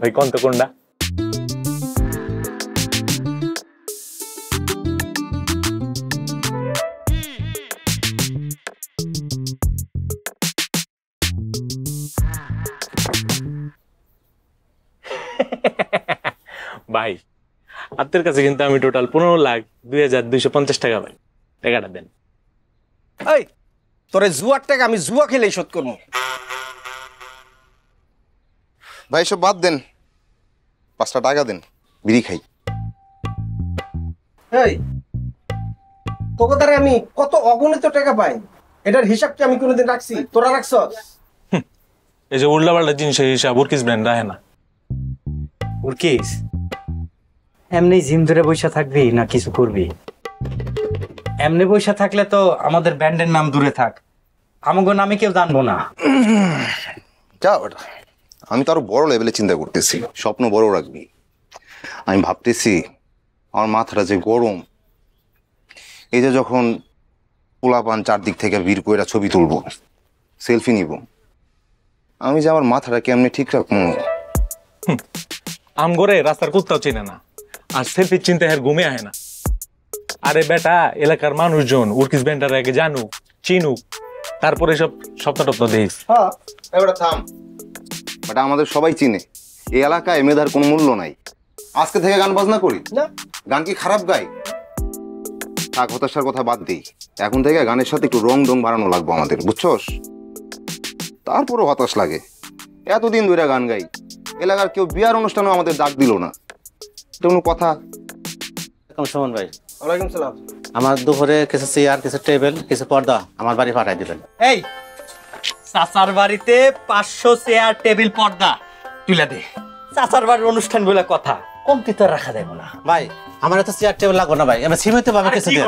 ভাই কোন তো কোনটা ভাই আপনার কাছে কিন্তু আমি টোটাল 15,02,250 টাকা ভাই টাকাটা দেন এই তোরে জুয়ার টাকা আমি জুয়া খেলেই শোধ করবো ভাই সব বাদ দেন 5টা টাকা দেন বিড়ি খাই এই তোকে দ্বারা আমি কত অগণিত টাকা পাই এটার হিসাব কি আমি কোনোদিন রাখছি তোরা রাখছস এই যে উল্লাপাল্টা জিনিসের হিসাব উর্কিস ব্র্যান্ড রাখে না উর্কিস এমনি জিম ধরে বসে থাকবি না কিছু করবি এমনি বসে থাকলে তো আমাদের ব্র্যান্ডের নাম দূরে থাক আমাগো নামে কেউ জানবো না যা ওটা আমি তো আরো বড় লেভেলে চিন্তা করতেছি স্বপ্ন বড় রাখবি আমি ভাবতেছি আমার মাথাটা যে গরম এই যে যখন পোলাপান চারদিক থেকে ভিড় করে ছবি তুলবো সেলফি নিব আমি যে আমার মাথাটা কেমনি ঠিক রাখবো আম করে রাস্তার কুত্তাও চেনে না আর সেলফির চিন্তা এর ঘুমে আহে না আরে বেটা এলাকার মানুষজন উর্কিস ব্র্যান্ডের আগে জানুক চিনুক তারপরে সব স্বপ্ন টপ্ন দেখিস হ্যাঁ এবার থাম বাট আমাদের সবাই চিনে এই এলাকায় মেধার কোনো মূল্য নাই আজকে থেকে গান বাজনা করি না গান কি খারাপ গাই থাক হতাশার কথা বাদ দিই এখন থেকে গানের সাথে একটু রং ডং বাড়ানো লাগবে আমাদের বুঝছস তারপরও হতাশ লাগে এতদিন ধরে গান গাই এলাকার কেউ বিয়ার অনুষ্ঠানেও আমাদের ডাক দিল না এটা কোনো কথা সুমন ভাই ওয়ালাইকুম সালাম আমার দুপুরে কিছু চেয়ার কিছু টেবিল কিছু পর্দা আমার বাড়ি পাঠাই দিবেন এই চাচার বাড়িতে 500 চেয়ার টেবিল পর্দা তুলে দে চাচার বাড়ির অনুষ্ঠান বলে কথা কমতি তো রাখা দেব না ভাই আমার এত চেয়ার টেবিল লাগবে না ভাই আমি সীমিত ভাবে কিছু দেন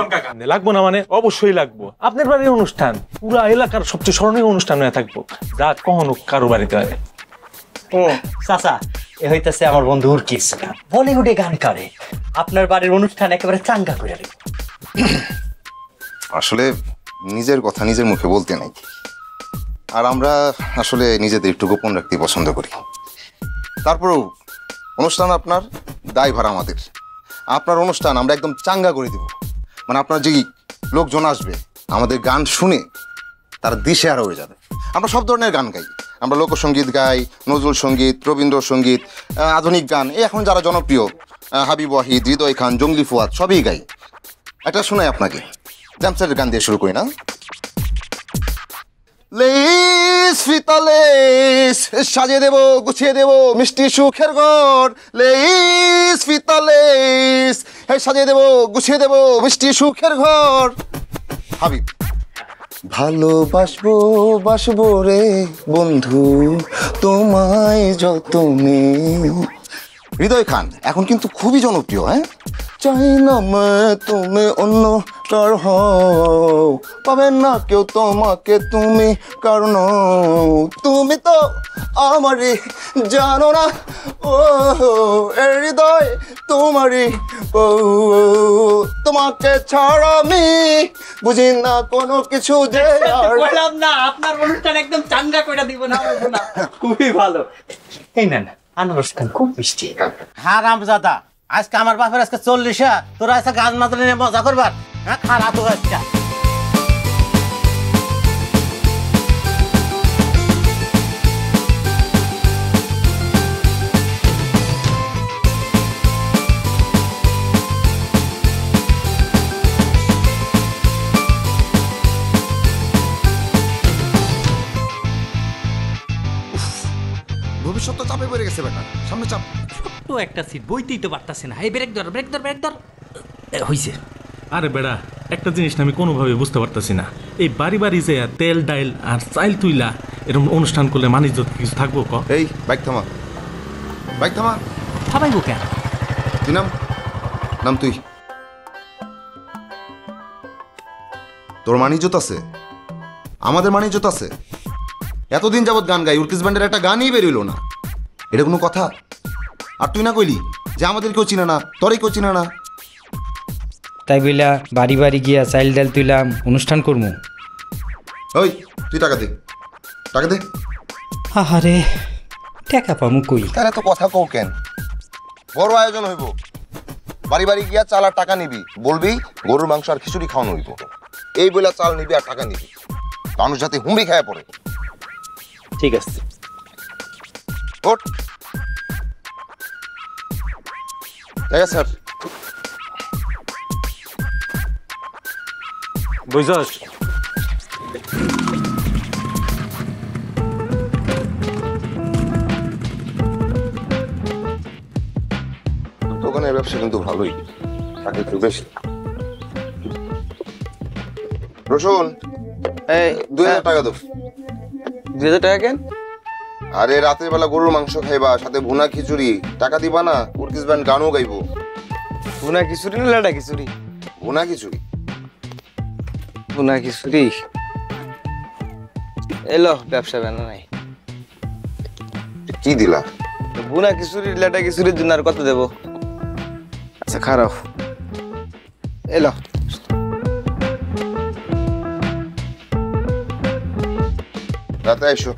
লাগবো না মানে অবশ্যই লাগবো আপনার বাড়ির অনুষ্ঠান পুরা এলাকার সবচেয়ে স্মরণীয় অনুষ্ঠান হয়ে থাকবো যা কখনো কারো বাড়িতে হয় ও চাচা এ হইতেছে আমার বন্ধু উর্কিস বলিউডে গান করে আপনার বাড়ির অনুষ্ঠান একেবারে চাঙ্গা করে দেব আসলে নিজের কথা নিজের মুখে বলতে নাই আর আমরা আসলে নিজেদের একটু গোপন রাখতে পছন্দ করি তারপরেও অনুষ্ঠান আপনার দায়ভার আমাদের আপনার অনুষ্ঠান আমরা একদম চাঙ্গা করে দেব মানে আপনার যে লোকজন আসবে আমাদের গান শুনে তারা দিশেহারা হয়ে যাবে আমরা সব ধরনের গান গাই আমরা লোকসঙ্গীত গাই নজরুল সঙ্গীত রবীন্দ্রসঙ্গীত আধুনিক গান এই এখন যারা জনপ্রিয় হাবিব ওয়াহিদ হৃদয় খান জঙ্গলি ফুয়াদ সবই গাই একটা শোনাই আপনাকে জ্যামসেটের গান দিয়ে শুরু করি না লেস ফিতা লেস সাজিয়ে দেবো গুছিয়ে দেবো মিষ্টি সুখের ঘর লেস ফিতা লেস সাজিয়ে দেবো গুছিয়ে দেবো মিষ্টি সুখের ঘর হাবিব ভালোবাসবো বাসবো রে বন্ধু তোমায় যতনে হৃদয় খান এখন কিন্তু খুবই জনপ্রিয় হ্যাঁ চাই না তুমি অন্য কার হও পাবে না কেউ তোমাকে তুমি কারণ তুমি তো আমারই জানো না ও হৃদয় তোমারই ও তোমাকে ছাড়া আমি বুঝি না কোনো কিছু যে বললাম না আপনার অনুষ্ঠান একদম চাঙ্গা করে দিব না খুবই ভালো এই নেন অনুষ্ঠান খুব মিষ্টি হ্যাঁ রামজাদা আজকে আমার বাপের আজকে 40 তোরা আজকে গান মাদলে নিয়ে মজা করবার হ্যাঁ খারাপ তো আজকে ভবিষ্যৎ তো চাপে পড়ে গেছে বেটা সামনে চাপ ছোট্ট একটা সিট বইতেই তো পারতাছে না এই ব্রেক ধর হইছে আরে বেড়া একটা জিনিস আমি কোনোভাবে বুঝতে পারতেছি না এই বাড়ি বাড়ি যে তেল ডাইল আর চাইল তুইলা এরকম অনুষ্ঠান করলে মানুষ কিছু থাকবো ক এই বাইক থামা থামাইবো কেন তুই নাম তুই তোর মানিজ্যত আছে আমাদের মানিজ্যত আছে এতদিন যাবত গান গাই উর্কিস ব্যান্ডের একটা গানই বেরোইল না এটা কোনো কথা আর তুই না কইলি যে আমাদের কেউ চিনে না তোরই কেউ চিনে না তাই বইলা বাড়ি বাড়ি গিয়া চাইল ডাল তুইলাম অনুষ্ঠান করবো ওই তুই টাকা দে আহারে টাকা পামু কই? তাহলে তো কথা কও কেন? বড় আয়োজন হইব, বাড়ি বাড়ি গিয়া চাল আর টাকা নিবি, বলবি গরুর মাংস আর খিচুড়ি খাওয়ানো হইব। এই বলে চাল নিবি আর টাকা নিবি, মানুষ যাতে হুমড়ি খায় পড়ে। ঠিক আছে। ওঠ। ঠিক আছে স্যার। বুঝছস? দোকানের ব্যবসা কিন্তু ভালোই, টাকা একটু বেশি। রসুন, এই 2000 টাকা দাও। 2000 টাকা কেন? আরে রাতের বেলা গরুর মাংস খাইবা, সাথে ভুনা খিচুড়ি, টাকা দিবা না? উর্কিস ব্যান্ড গানও গাইবো। ভুনা খিচুড়ি না লাডা খিচুড়ি? ভুনা খিচুড়ি। ভুনা খিচুড়ি এলো, ব্যবসা বানা নাই। কি দিলা? ভুনা খিচুড়ি লাডা খিচুড়ির জন্য আর কত দেবো? আচ্ছা খারাপ এলো। রাতে এসো।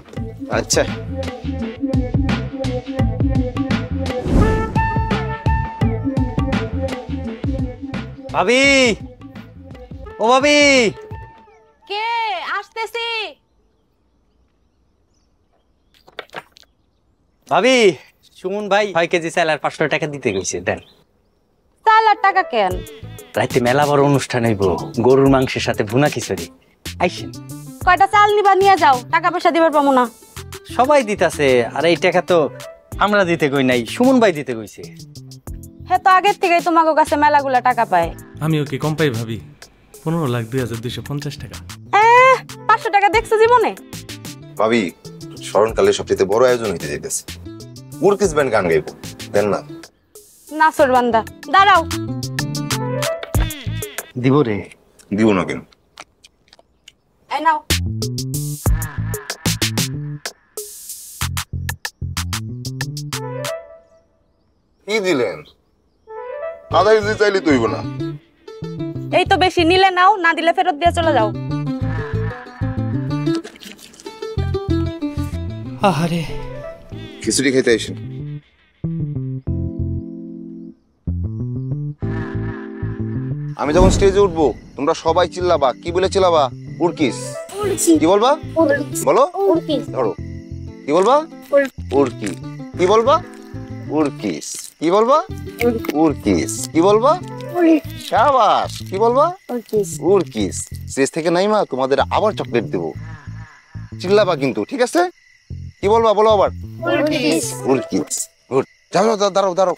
আচ্ছা। ভাবি, ও ভাবি, কে? আসতেছি। ভাবি, সুমন ভাই 6 কেজি চাল আর 500 টাকা দিতে গেছে, দেন। চাল আর টাকা কেন? রাতে মেলা বড় অনুষ্ঠান হইব, গরুর মাংসের সাথে ভুনা খিচুড়ি, আইসেন। কয়টা চাল নিবা নিয়ে যাও, টাকা পয়সা দিবার পাবো না। সবাই দিতাছে, আর এই টাকা তো আমরা দিতে কই নাই, সুমন ভাই দিতে কইছে। হে তো আগের থেকেই তোমাকে কাছে মেলাগুলা টাকা পায়। আমিও কি কম পাই ভাবি? 15,02,250 টাকা। 500 টাকা দেখছো জীবনে? ভাবি, স্মরণকালে সবচেয়ে বড় আয়োজন হইতে যাইতেছে, উর্কিস ব্যান্ড গান গাইবো, দেন না? নাসর বান্দা, দাঁড়াও। দিব রে। দিব না কেন? এই নাও। কি দিলেন? আধা কেজি চাইলে তো হইব না। এই তো বেশি, নিলে নাও, না দিলে ফেরত দিয়ে চলে যাও। আহারে, খিচুড়ি খাইতে আইসেন। আমি যখন স্টেজে উঠবো তোমরা সবাই চিল্লাবা। কি বলে চিল্লাবা? উর্কিস। কি বলবা? বলো। ধরো। কি বলবা? উর্কি। কি বলবা? উর্কিস। কি বলবা? উর্কিস। কি বলবা? শাবাশ। কি বলবা? উর্কিস। স্টেজ থেকে নাইমা তোমাদের আবার চকলেট দেবো, চিল্লাবা কিন্তু, ঠিক আছে? কি বলবা? বলো আবার। উর্কিস। উর্কিস। গুড। যাও যাও, দাঁড়াও দাঁড়াও।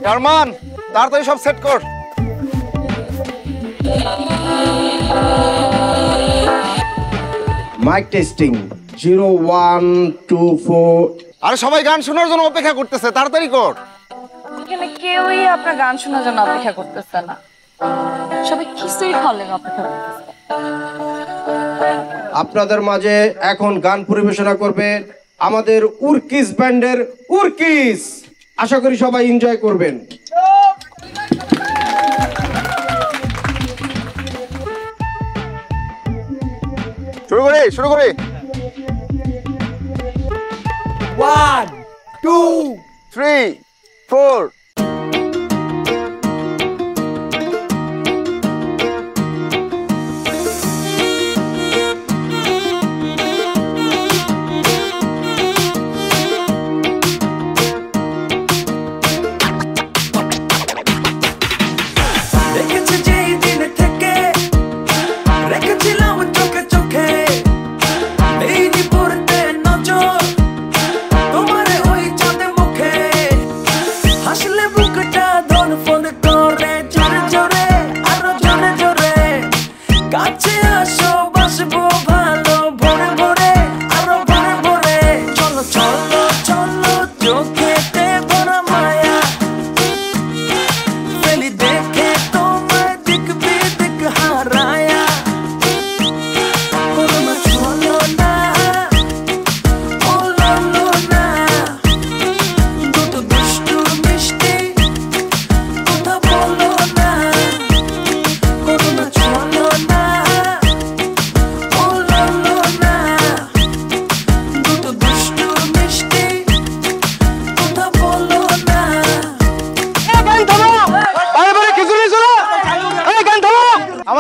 জার্মান, তাড়াতাড়ি সব সেট কর। Mic testing 0 1 2 4। আরে সবাই গান শোনার জন্য অপেক্ষা করতেছে, তাড়াতাড়ি কর। এখানে কেউই আপনার গান শোনার জন্য অপেক্ষা করতেছে না, সবাই খিচুড়ি খাওয়ার লেগে অপেক্ষা করতেছে। আপনাদের মাঝে এখন গান পরিবেশনা করবে আমাদের উর্কিস ব্যান্ডের উর্কিস। আশা করি সবাই এনজয় করবেন। শুরু করে 1 2 3 4। হাসলে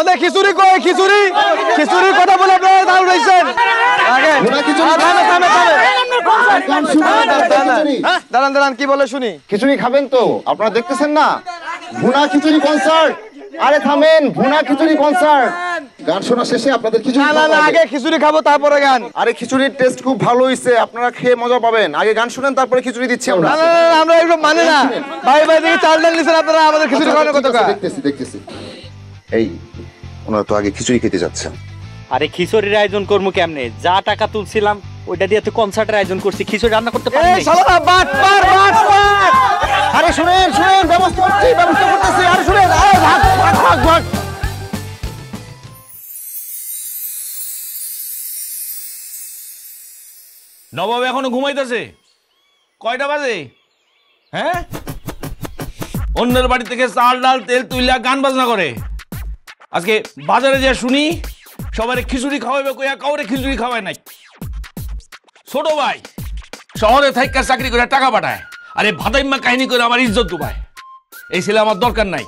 আমাদের খিচুড়ি কই খিচুড়ি খিচুড়ির কথা বলে আপনারা দাঁড় রয়েছেন আগে দাঁড়ান দাঁড়ান কি বলে শুনি খিচুড়ি খাবেন তো আপনারা দেখতেছেন না ভুনা খিচুড়ি কনসার্ট আরে থামেন ভুনা খিচুড়ি কনসার্ট গান শোনা শেষে আপনাদের খিচুড়ি না না আগে খিচুড়ি খাবো তারপরে গান আরে খিচুড়ির টেস্ট খুব ভালো হইছে আপনারা খেয়ে মজা পাবেন আগে গান শুনেন তারপরে খিচুড়ি দিচ্ছি আমরা না না আমরা এসব মানে না ভাই ভাই দেখি চাল ডাল নিছেন আপনারা আমাদের খিচুড়ি খাওয়ানোর কথা দেখতেছি এই ওনারা তো আগে খিচুড়ি খেতে যাচ্ছেন আরে খিচুড়ির আয়োজন করবো কেমনে যা টাকা তুলছিলাম ওইটা দিয়ে তো কনসার্টের আয়োজন করছি খিচুড়ি রান্না করতে পারি এই শালা বাট পার আরে শুনেন ব্যবস্থা করতেছি আরে শুনেন আরে ভাগ নবাব এখনো ঘুমাইতেছে কয়টা বাজে হ্যাঁ অন্যের বাড়ি থেকে চাল ডাল তেল তুইলা গান বাজনা করে আজকে বাজারে যে শুনি সবারে খিচুড়ি খাওয়াবে কইয়া কাউরে খিচুড়ি খাওয়ায় নাই ছোট ভাই শহরে থাইকা চাকরি করে টাকা পাঠায় আরে ভাদাইম্মা কাহিনী করে আমার ইজ্জত ডুবায় এই ছেলে আমার দরকার নাই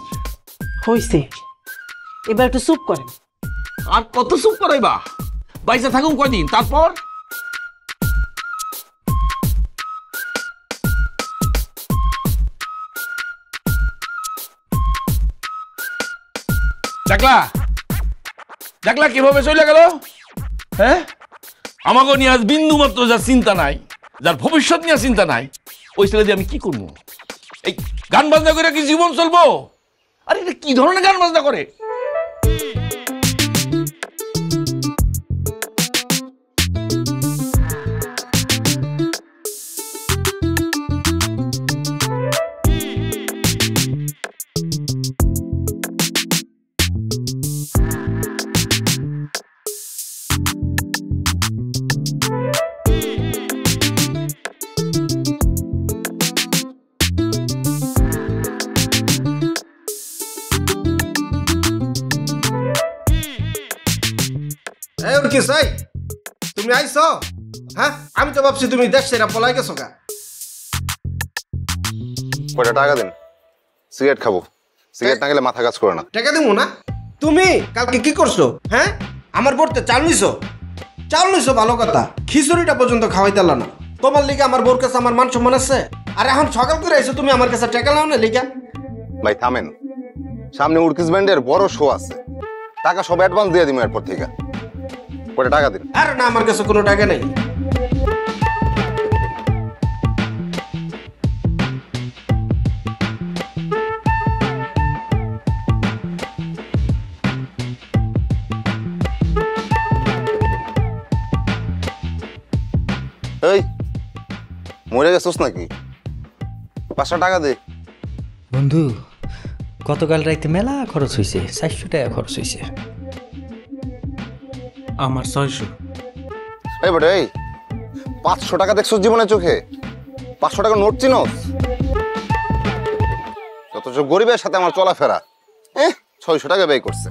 হইছে এবার একটু চুপ করেন আর কত চুপ করাইবা বাইসা থাকুন কয়দিন তারপর দেখলা কিভাবে চলে গেল হ্যাঁ আমাকে নিয়ে আজ বিন্দু মাত্র যার চিন্তা নাই যার ভবিষ্যৎ নিয়ে চিন্তা নাই ওই ছেলে দিয়ে আমি কি করবো এই গান বাজনা করে কি জীবন চলবো আরে এটা কি ধরনের গান বাজনা করে তুমি আইছো হ্যাঁ আমি তো ভাবছি তুমি দেশ ছেড়ে পলাই গেছো গা কয়টা টাকা দিন সিগারেট খাবো সিগারেট না গেলে মাথা কাজ করে না টাকা দেবো না তুমি কালকে কি করছো হ্যাঁ আমার বউতে চাল নিছো ভালো কথা খিচুড়িটা পর্যন্ত খাওয়াই দিলা না তোমার লিগে আমার বউর কাছে আমার মান সম্মান আছে আর এখন সকাল করে আইছো তুমি আমার কাছে টাকা নাও না লিগা ভাই থামেন সামনে উর্কিস ব্যান্ডের বড় শো আছে টাকা সব অ্যাডভান্স দিয়ে দিমু এরপর থেকে কয়টা টাকা দিন আর না আমার কাছে কোনো টাকা নেই এই মরে গেছোস নাকি 500 টাকা দে বন্ধু গতকাল রাইতে মেলা খরচ হয়েছে 400 টাকা খরচ হয়েছে আমার 600 এই বড় এই 500 টাকা দেখছস জীবনে চোখে 500 টাকা নোট চিনস অথচ গরিবের সাথে আমার চলাফেরা 600 টাকা ব্যয় করছে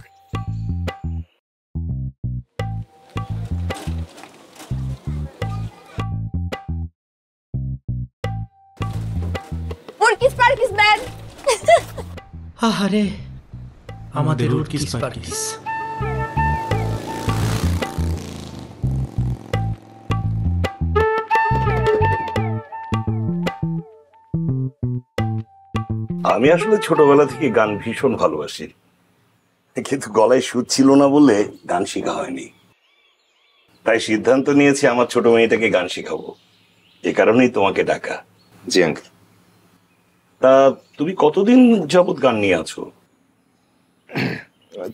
উর্কিস পার্কিস ব্যান্ড আরে আমাদের উর্কিস পার্কিস আমি আসলে ছোটবেলা থেকে গান ভীষণ ভালোবাসি কিন্তু গলায় সুর ছিল না বলে গান শেখা হয়নি তাই সিদ্ধান্ত নিয়েছি আমার ছোট মেয়েটাকে গান শেখাবো এ কারণেই তোমাকে ডাকা জি আঙ্কেল তা তুমি কতদিন যাবত গান নিয়ে আছো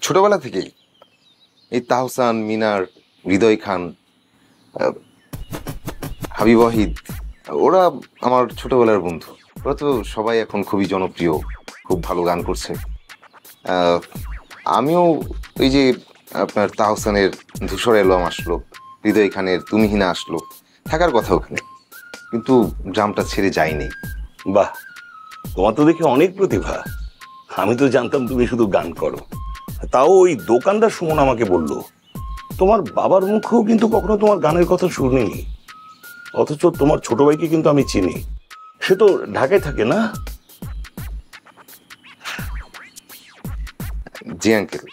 ছোটবেলা থেকেই এই তাহসান মিনার হৃদয় খান হাবিব ওয়াহিদ ওরা আমার ছোটবেলার বন্ধু ওরা তো সবাই এখন খুবই জনপ্রিয় খুব ভালো গান করছে আমিও ওই যে আপনার তাহসানের ধূসর অ্যালবাম আসলো হৃদয় খানের তুমিহিনা আসলো থাকার কথা ওখানে কিন্তু গ্রামটা ছেড়ে যায়নি বাহ তোমার তো দেখি অনেক প্রতিভা আমি তো জানতাম তুমি শুধু গান করো তাও ওই দোকানদার সুমন আমাকে বলল তোমার বাবার মুখেও কিন্তু কখনো তোমার গানের কথা শুনিনি অথচ তোমার ছোট ভাইকে কিন্তু আমি চিনি সে তো ঢাকায় থাকে না জি আঙ্কেল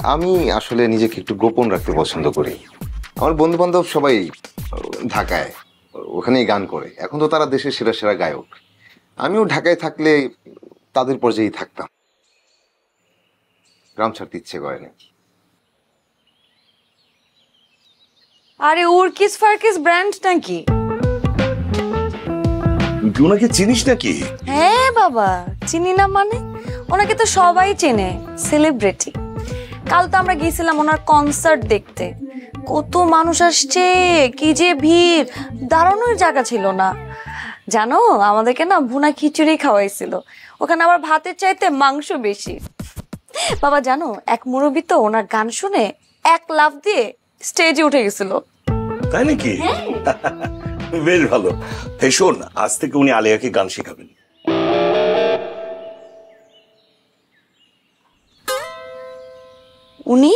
আমি আসলে নিজেকে একটু গোপন রাখতে পছন্দ করি। আমার বন্ধু বান্ধব সবাই ঢাকায়, ওখানেই গান করে। এখন তো তারা দেশের সেরা সেরা গায়ক। আমিও ঢাকায় থাকলে তাদের পর্যায়েই থাকতাম। গ্রাম ছাড়তে ইচ্ছে করে না। আরে উরকিস ফারকিস ব্র্যান্ড নাকি? তুই ওনাকে চিনিস নাকি? হ্যাঁ বাবা, চিনি না মানে? ওনাকে তো সবাই চেনে, সেলিব্রিটি। কাল তো আমরা গিয়েছিলাম ওনার কনসার্ট দেখতে। কত মানুষ আসছে, কি যে ভিড়, দাঁড়ানোর জায়গা ছিল না। জানো, আমাদেরকে না ভুনা খিচুড়ি খাওয়াইছিল। ওখানে আবার ভাতের চাইতে মাংস বেশি। বাবা জানো, এক মুরব্বি তো ওনার গান শুনে এক লাফ দিয়ে স্টেজে উঠে গেছিল। তাই নাকি? বেশ ভালো। এই শোন, আজ থেকে উনি আলিয়াকে গান শেখাবেন। উনি?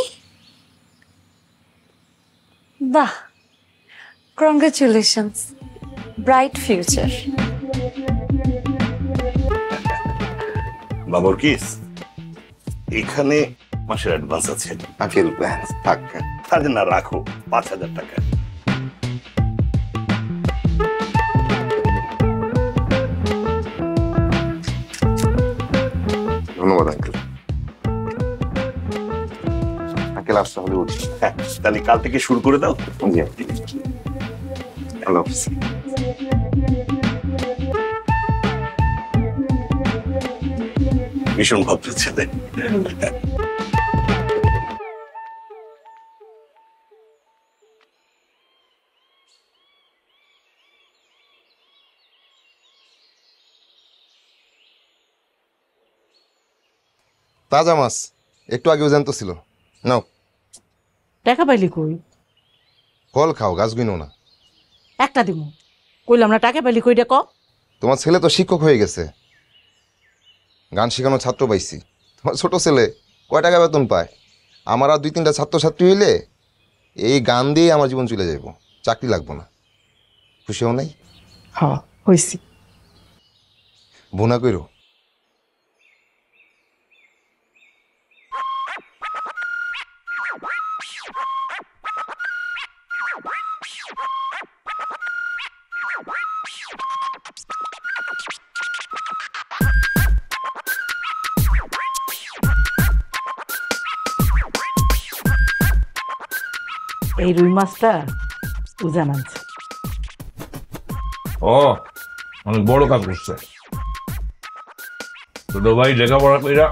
বাহ, কংগ্রেচুলেশনস, ব্রাইট ফিউচার। বাবর কিস, এখানে মাসের অ্যাডভান্স আছে। আঙ্কেল থাক, তাহলে না রাখো, 5,000 টাকা। ধন্যবাদ আঙ্কেল। আঙ্কেল আসতে হলে উঠি। হ্যাঁ, তাহলে কাল থেকে শুরু করে দাও। জি, আল্লাহ হাফেজ। ভীষণ ভদ্র ছেলে। তাজা মাছ, একটু আগেও জ্যান্ত ছিল। নাও। টাকা পাইলি কই? ফল খাও, গাছ গুইনো না। একটা দিব, কইলাম না টাকা পাইলি কই? দেখো, তোমার ছেলে তো শিক্ষক হয়ে গেছে, গান শেখানো ছাত্র পাইছি। তোমার ছোট ছেলে কয় টাকা বেতন পায়? আমার আর 2-3টা ছাত্রছাত্রী হইলে এই গান দিয়ে আমার জীবন চলে যাইব, চাকরি লাগবো না। খুশি হও নাই? হ্যাঁ হইছি। বোনা কইরো। এই রুই মাছটা উজান আনছে। ও, অনেক বড় কাজ করছে। ছোট ভাই লেখাপড়া কইরা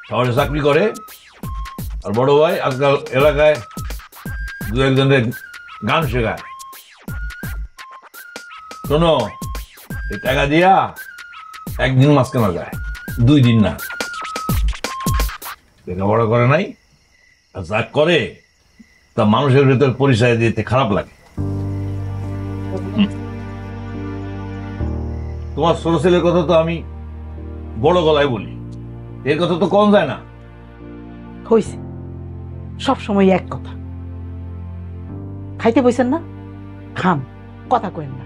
শহরে চাকরি করে, আর বড় ভাই আজকাল এলাকায় 2-1জনের গান শেখায়। শোনো, এই টাকা দিয়া একদিন মাছ কেনা যায়, 2 দিন না। লেখাপড়া করে নাই, আর যা করে তা মানুষের ভেতর পরিচয় দিতে খারাপ লাগে। তোমার ছোট ছেলের কথা তো আমি বড় গলায় বলি, এর কথা তো কম যায় না। হইছে, সব সময় এক কথা। খাইতে বইছেন না, খান, কথা কইেন না।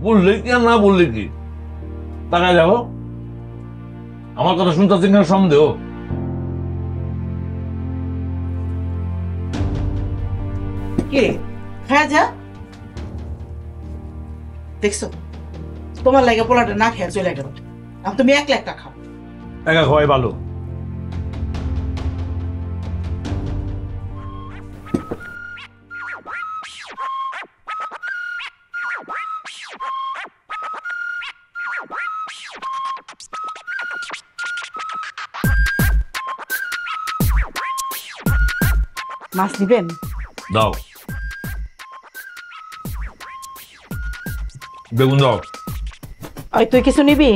বললে কি আর না বললে কি, তাকায় যাবো। আমার কথা শুনতেছেন কিনা সন্দেহ। কে খায়া যা, দেখছো তোমার লাগে পোলাটা না খেয়ে চলে গেল। আর তুমি 1 লাখ টাকা খাও। টাকা খাওয়াই ভালো। মাছ নিবেন? দাও, বেগুন দাও। ওই তুই কিছু নিবি?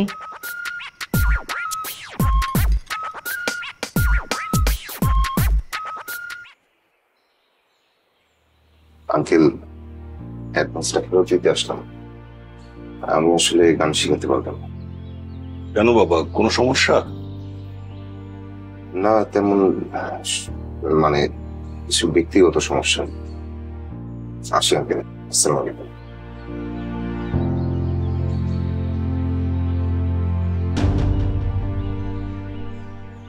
আঙ্কেল, অ্যাডভান্সটা ফেরত দিতে আসলাম। আমি আসলে গান শিখাতে পারতাম না। কেন বাবা, কোনো সমস্যা? না তেমন, মানে কিছু ব্যক্তিগত সমস্যা। আসি আঙ্কেল, আসসালামু আলাইকুম।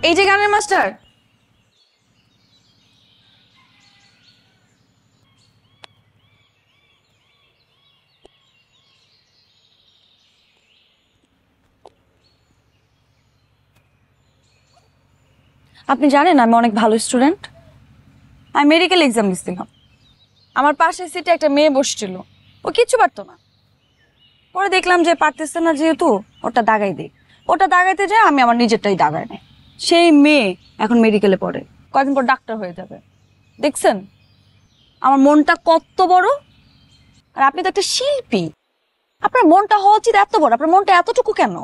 এই যে গানের মাস্টার, আপনি জানেন আমি অনেক ভালো স্টুডেন্ট। আমি মেডিকেল এক্সাম দিচ্ছিলাম, আমার পাশের সিটে একটা মেয়ে বসছিল, ও কিচ্ছু পারতো না। পরে দেখলাম যে পারতেছে না যেহেতু ওটা দাগাই দিই, ওটা দাগাইতে যায় আমি আমার নিজেরটাই দাগাই নেই। সেই মেয়ে এখন মেডিকেলে পড়ে, কয়েকদিন পর ডাক্তার হয়ে যাবে। দেখছেন আমার মনটা কত বড়। আর আপনি তো একটা শিল্পী, আপনার মনটা হওয়া উচিত এত বড়, আপনার মনটা এতটুকু কেন?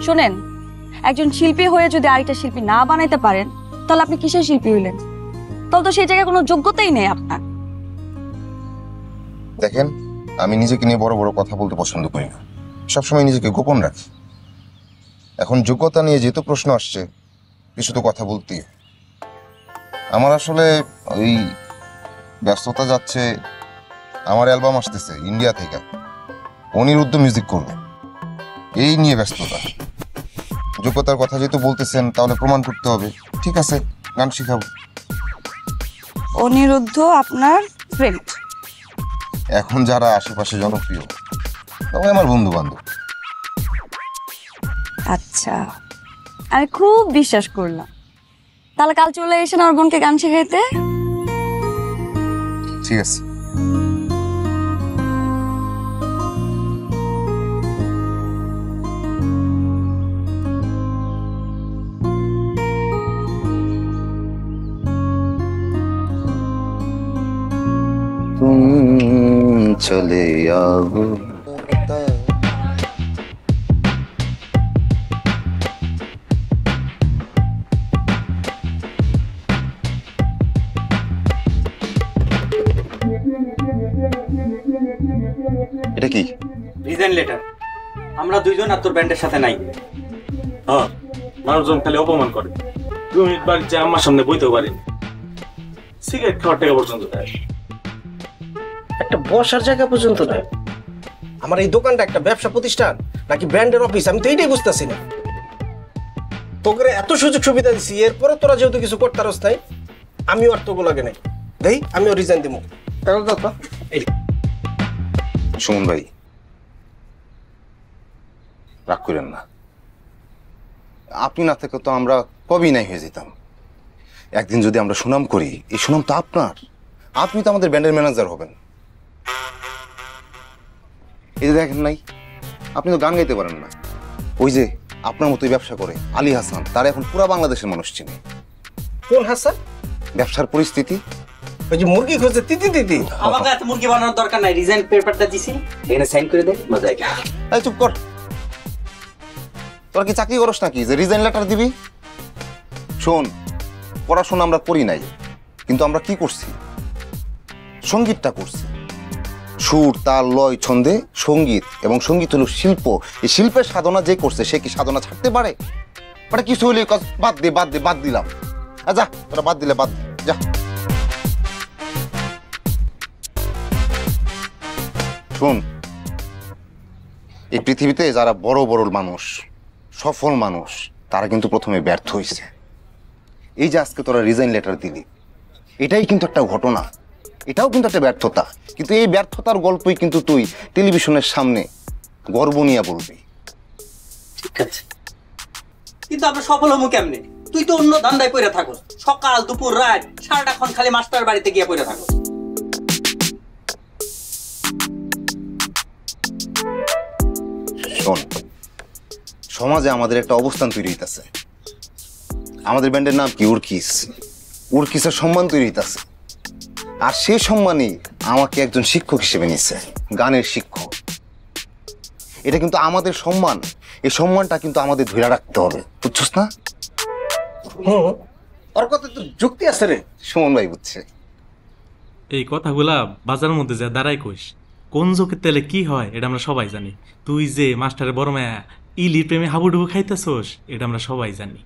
শোনেন, একজন শিল্পী হয়ে যদি আরেকটা শিল্পী না বানাইতে পারেন তাহলে আপনি কিসের শিল্পী হইলেন? তাহলে তো সেই জায়গায় কোনো যোগ্যতাই নেই আপনার। দেখেন, আমি নিজেকে নিয়ে বড় বড় কথা বলতে পছন্দ করি না, সবসময় নিজেকে গোপন রাখি। এখন যোগ্যতা নিয়ে যেহেতু প্রশ্ন আসছে, কিছু তো কথা বলতেই। আমার আসলে ওই ব্যস্ততা যাচ্ছে, আমার অ্যালবাম আসতেছে ইন্ডিয়া থেকে, অনিরুদ্ধ মিউজিক করবে, এই নিয়ে ব্যস্ততা। যোগ্যতার কথা যেহেতু বলতেছেন তাহলে প্রমাণ করতে হবে। ঠিক আছে, গান শিখাবো। অনিরুদ্ধ আপনার ফ্রেন্ড? এখন যারা আশেপাশে জনপ্রিয় সবাই আমার বন্ধু বান্ধব। আচ্ছা, আমি খুব বিশ্বাস করলাম। তাহলে কাল চলে এসে আমার বোনকে গান শেখাইতে। ঠিক আছে। চলে যাবো। এটা কি? Resign letter. আমরা দুইজন আর তোর ব্যান্ডের সাথে নাই। হ্যাঁ, মানুষজন খালি অপমান করে। 2 মিনিট বাড়িতে আমার সামনে বইতেও পারেনি, সিগারেট খাওয়ার টাকা পর্যন্ত দেয়, একটা বসার জায়গা পর্যন্ত দেয়। আমার এই দোকানটা একটা ব্যবসা প্রতিষ্ঠান নাকি ব্র্যান্ডের অফিস, আমি তো এইটাই বুঝতেছি না। তোকে এত সুযোগ সুবিধা দিছি, এরপরে তোরা যেহেতু কিছু করতে পারস তাই আমিও আর তোকে লাগে নাই, দেই আমিও রিজাইন দিব। সুমন ভাই, রাগ করেন না। আপনি না থেকে তো আমরা কবেই নাই হয়ে যেতাম। একদিন যদি আমরা সুনাম করি, এই সুনাম তো আপনার, আপনি তো আমাদের ব্যান্ডের ম্যানেজার হবেন। এই যে দেখেন নাই, আপনি তো গান গাইতে পারেন না। ওই যে আপনার মতোই ব্যবসা করে আলী হাসান, তার এখন পুরা বাংলাদেশের মানুষ চিনে। কোন হাসান? ব্যবসার পরিস্থিতি ওই যে মুরগি খুঁজে তিতি তিতি। আমাকে এত মুরগি বানানোর দরকার নাই, রিজাইন পেপারটা দিছি, এখানে সাইন করে দে, মজা আইবে। এই চুপ কর, তোরা কি চাকরি করস নাকি যে রিজাইন লেটার দিবি? শোন, পড়াশোনা আমরা করি নাই, কিন্তু আমরা কি করছি? সঙ্গীতটা করছি। সুর, তাল, লয়, ছন্দে সঙ্গীত, এবং সঙ্গীত হলো শিল্প। এই শিল্পের সাধনা যে করছে সে কি সাধনা ছাড়তে পারে? মানে কিছু হলে বাদ দে বাদ দে, বাদ দিলাম। যা, তোরা বাদ দিলে বাদ দে, যা। শোন, এই পৃথিবীতে যারা বড় বড় মানুষ, সফল মানুষ, তারা কিন্তু প্রথমে ব্যর্থ হয়েছে। এই যে আজকে তোরা রিজাইন লেটার দিলি, এটাই কিন্তু একটা ঘটনা, এটাও কিন্তু একটা ব্যর্থতা। কিন্তু এই ব্যর্থতার গল্পই কিন্তু তুই টেলিভিশনের সামনে গর্ব নিয়ে বলবি। ঠিক আছে, কিন্তু আমরা সফল হবো কেমনে? তুই তো অন্য ধান্দায় পড়ে থাকো, সকাল দুপুর রাত সারাটাক্ষণ খালি মাস্টার বাড়িতে গিয়ে পড়ে থাকো। শোন, সমাজে আমাদের একটা অবস্থান তৈরি হইতেছে। আমাদের ব্যান্ডের নাম কি? উর্কিস। উর্কিসের সম্মান তৈরি হইতেছে, আর সেই সম্মানই আমাকে একজন শিক্ষক হিসেবে নিচ্ছে, গানের শিক্ষক। এটা কিন্তু আমাদের সম্মান, এই সম্মানটা কিন্তু আমাদের ধরে রাখতে হবে, বুঝছস না? ওর কথা তো যুক্তি আছে রে। সুমন ভাই বুঝছে। এই কথাগুলা বাজারের মধ্যে যা দাঁড়াই কইস, কোন চোখের তেলে কি হয় এটা আমরা সবাই জানি। তুই যে মাস্টারের বড় মায়া ইলির প্রেমে হাবুডুবু খাইতেছোস, এটা আমরা সবাই জানি।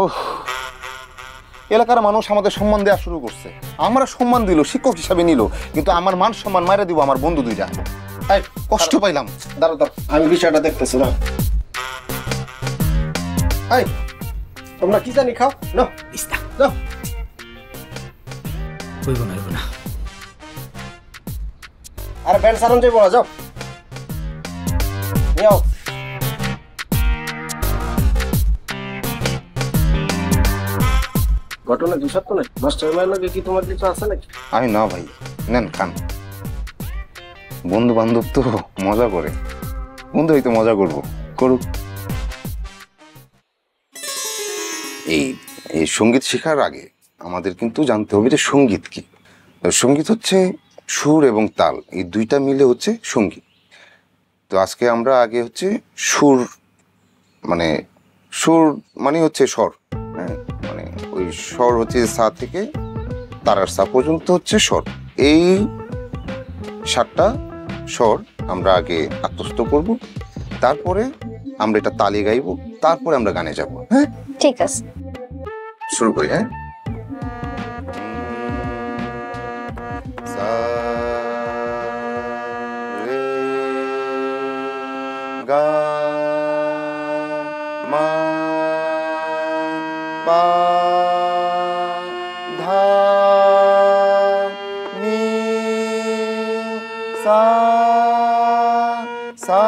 ওহ, এলাকার মানুষ আমাদের সম্মান দেওয়া শুরু করছে। আমরা সম্মান দিল, শিক্ষক হিসাবে নিল, কিন্তু আমার মান সম্মান মারা দিব আমার বন্ধু দুইটা। কষ্ট পাইলাম। দাঁড়া দাঁড়া, আমি বিষয়টা দেখতেছি না। তোমরা কি জানি খাও না, আরে ব্যান্ড সারান যাইব না, যাও। ঘটনা কি সত্য নাকি? মাস্টার ভাইয়ের লগে কি তোমার কিছু আছে নাকি? আমি না ভাই, নেন খান। বন্ধু বান্ধব তো মজা করে, বন্ধু হয়তো মজা করবো, করুক। এই সঙ্গীত শেখার আগে আমাদের কিন্তু জানতে হবে যে সঙ্গীত কি। সঙ্গীত হচ্ছে সুর এবং তাল, এই দুইটা মিলে হচ্ছে সঙ্গীত। তো আজকে আমরা আগে হচ্ছে সুর মানে হচ্ছে স্বর, হ্যাঁ, মানে ওই স্বর হচ্ছে সা থেকে তারার সা পর্যন্ত হচ্ছে স্বর। এই 7টা স্বর আমরা আগে আত্মস্থ করব, তারপরে আমরা এটা তালে গাইব, তারপরে আমরা গানে যাব। হ্যাঁ ঠিক আছে, শুরু করি। হ্যাঁ, গা মা পা ধা নি সা সা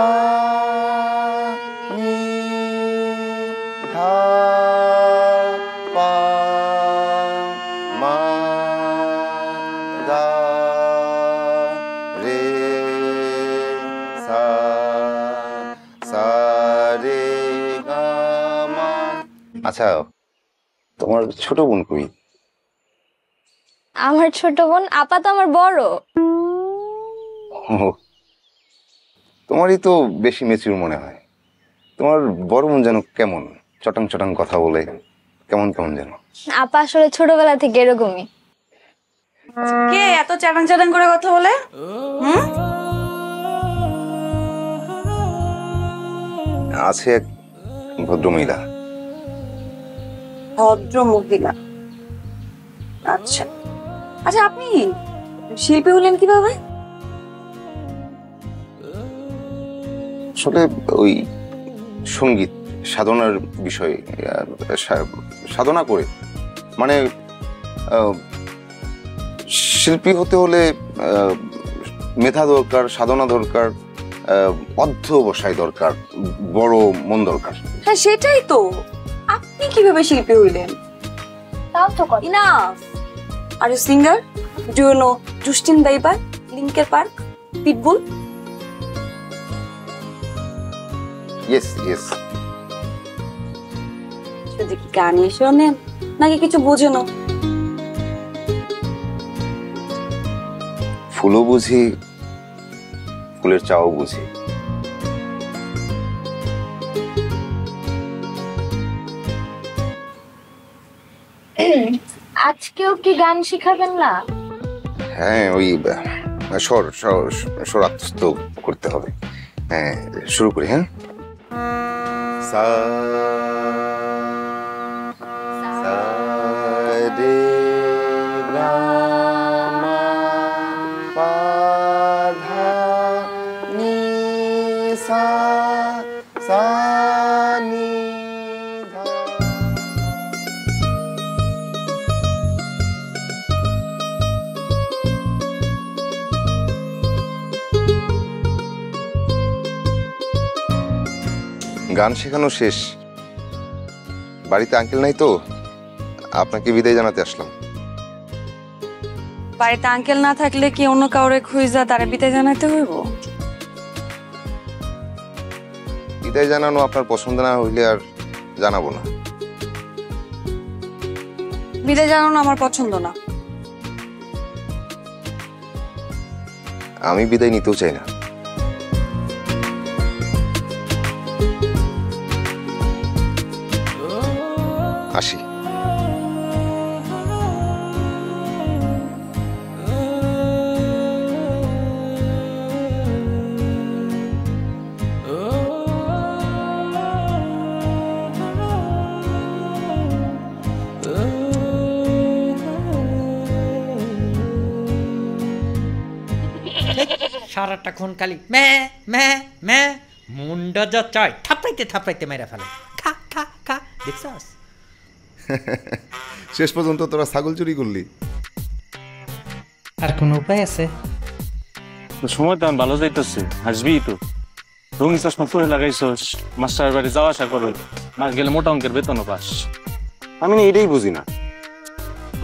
নি ধা পা মা গা রে সা সা রে গা মা। আচ্ছা, তোমার ছোট বোন কই? আমার ছোট বোন আপা তো আমার বড়। তোমারই তো বেশি মেচুর মনে হয়। তোমার বড় বোন যেন কেমন চটাং চটাং কথা বলে, কেমন কেমন যেন। আপা আসলে ছোটবেলা থেকে এরকমই। কে এত চাটাং চাটাং করে কথা বলে? আছে এক ভদ্রমহিলা। ভদ্র মহিলা? আচ্ছা আচ্ছা, আপনি শিল্পী হলেন কিভাবে? আসলে ওই সঙ্গীত সাধনার বিষয়ে সাধনা করে, মানে শিল্পী হতে হলে মেধা দরকার, সাধনা দরকার, অধ্যবসায় দরকার, বড় মন দরকার। হ্যাঁ সেটাই তো। আপনি কিভাবে শিল্পী হইলেন? তাও তো কথা। Enough. Are you singer? Do you know Justin Bieber, Linkin Park, pitbull? Yes yes. শুধু কি গানে শোনেন নাকি কিছু বোঝে না? ফুলও বুঝি, ফুলের চাও বুঝি। আজকেও কি গান শিখাবেন না? হ্যাঁ, ওই স্বর আত্মস্থ করতে হবে। হ্যাঁ, শুরু করি। হ্যাঁ, সা সা রে গা মা পা ধা নি সা সা নি ধা। গান শেখানো শেষ। বাড়িতে আঙ্কেল নাই তো, আপনাকে বিদায় জানাতে আসলাম। বাড়িতে আঙ্কেল না থাকলে কি অন্য কাউরে খুঁজা তারে বিদায় জানাতে হইব? বিদায় জানানো আপনার পছন্দ না হইলে আর জানাবো না। বিদায় জানানো আমার পছন্দ না। আমি বিদায় নিতেও চাই না। আসি। সারাটাক্ষণ খালি ম্যা ম্যা ম্যা, মুন্ডা যা চাই থাপড়াইতে থাপড়াইতে মেরে ফেলে। খা খা খা, দেখছস? শেষ পর্যন্ত তোরা ছাগল চুরি করলি। আর কোন উপায় আছে? সময় তো ভালো যাইতেছে, হাসবি তো। রঙিন চশমা পরে লাগাইছস, মাস্টার বাড়ি যাওয়া আসা করো, মাস গেলে মোটা অঙ্কের বেতনও পাস। আমি না এটাই বুঝি না,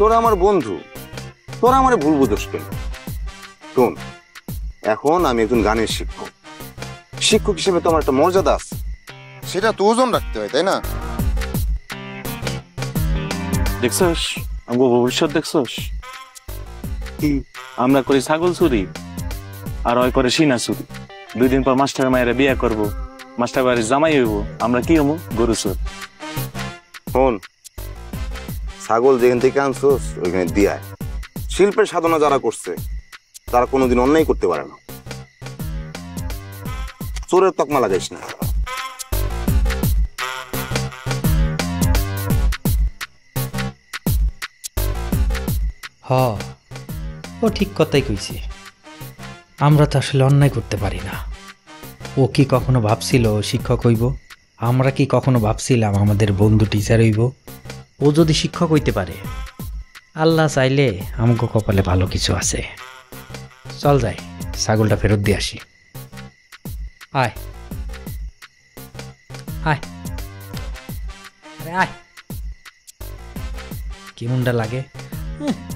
তোরা আমার বন্ধু, তোরা আমার ভুল বুঝোস কেন? শোন, এখন আমি একজন গানের শিক্ষক। শিক্ষক হিসেবে তো আমার একটা মর্যাদা আছে, সেটা তো ওজন রাখতে হয়, তাই না? দেখছস আমগো ভবিষ্যৎ দেখছস? কি আমরা করি ছাগল চুরি আর ওই করে সিনা চুরি। 2 দিন পর মাস্টার মায়েরা বিয়ে করব, মাস্টার বাড়ির জামাই হইব, আমরা কি হবো? গরু চোর। শোন, ছাগল যেখান থেকে আনছোস ওইখানে দিয়ায়। শিল্পের সাধনা যারা করছে তারা কোনোদিন অন্যায় করতে পারে না। চোরের তকমা লাগাইস না। ও ঠিক কথাই কইছে। আমরা তো আসলে অন্যায় করতে পারি না। ও কি কখনো ভাবছিল ও শিক্ষক হইব? আমরা কি কখনো ভাবছিলাম আমাদের বন্ধু টিচার হইব? ও যদি শিক্ষক হইতে পারে, আল্লাহ চাইলে আমাকে কপালে ভালো কিছু আছে। চল যাই, ছাগলটা ফেরত দিয়ে আসি। আয় আয়, আরে আয়। কেমনটা লাগে?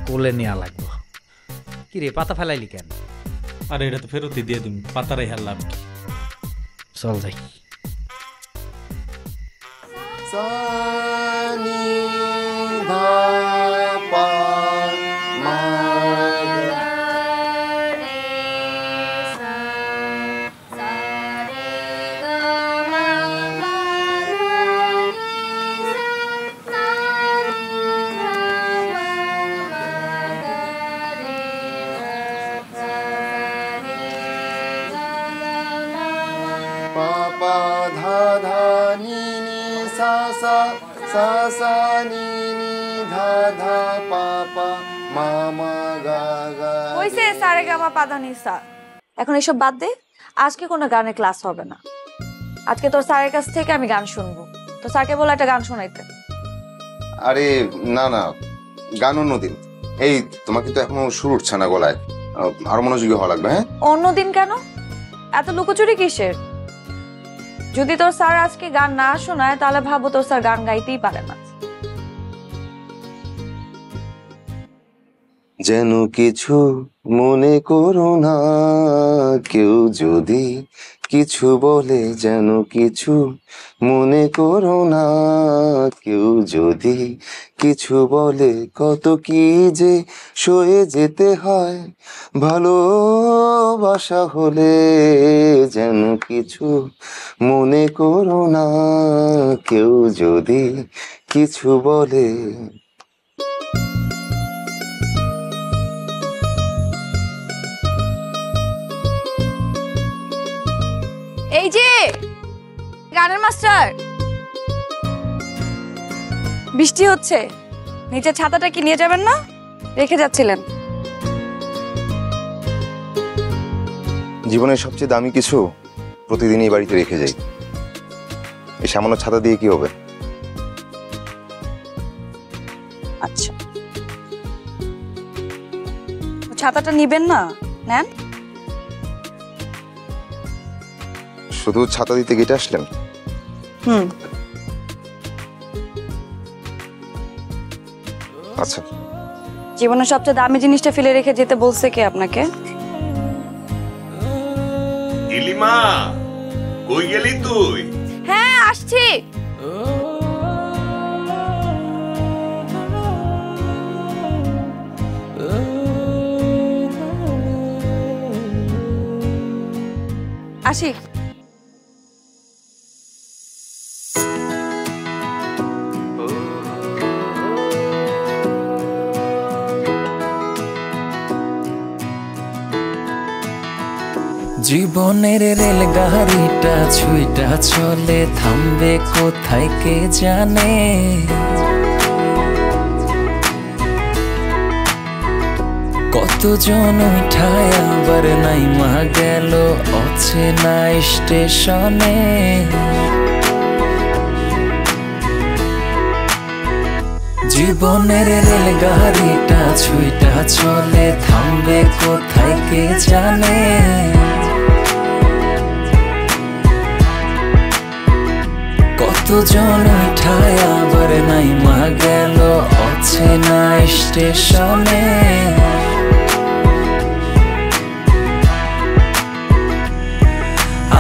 কোলে নেওয়া লাগবো। কি রে, পাতা ফেলাইলি কেন? আরে এটা তো ফেরতই দিয়ে দিন, পাতারাই হার লাভ কি? চল যাই। হইছে সারেগামা পাধানিসা। এখন এসব বাদ দে, আজকে কোনো গানের ক্লাস হবে না। আজকে তোর স্যারের কাছ থেকে আমি গান শুনবো। তো স্যারকে বলে একটা গান শোনাইতে। আরে না না, গান অন্যদিন। এই তোমাকে তো এখনো সুর উঠছে না গলায়, আরো মনোযোগী হওয়া লাগবে। হ্যাঁ, অন্যদিন কেন? এত লুকোচুরি কিসের? যদি তোর স্যার আজকে গান না শোনায় তাহলে ভাবো তোর স্যার গান গাইতেই পারে না। যেন কিছু মনে করো না, কেউ যদি কিছু বলে, যেন কিছু মনে করো না, কেউ যদি কিছু বলে, কত কি যে সয়ে যেতে হয় ভালোবাসা হলে। যেন কিছু মনে করো না, কেউ যদি কিছু বলে। এই যে গানের মাস্টার, বৃষ্টি হচ্ছে, নিচে ছাতাটা কি নিয়ে যাবেন না? রেখে যাচ্ছিলেন। জীবনের সবচেয়ে দামি কিছু প্রতিদিন এই বাড়িতে রেখে যাই। এই সামান্য ছাতা দিয়ে কি হবে? আচ্ছা, ছাতাটা নিবেন না? নেন। শুধু ছাতা দিতে গেটে আসলেন? আচ্ছা, জীবনের সবচেয়ে দামি জিনিসটা ফেলে রেখে যেতে বলছে কে আপনাকে? ইলিমা, কই গেলি তুই? হ্যাঁ, আসছি। আসি। জীবনের রেলগাড়িটা ছুঁইটা চলে, থামবে কোথায় কে জানে। কতজন উঠায় আবার নাইমা গেল অচেনা স্টেশনে। জীবনের রেলগাড়িটা ছুঁইটা চলে, থামবে কোথায় কে জানে। কতজন উঠায় আবার নাইমা গেল অচেনা স্টেশনে।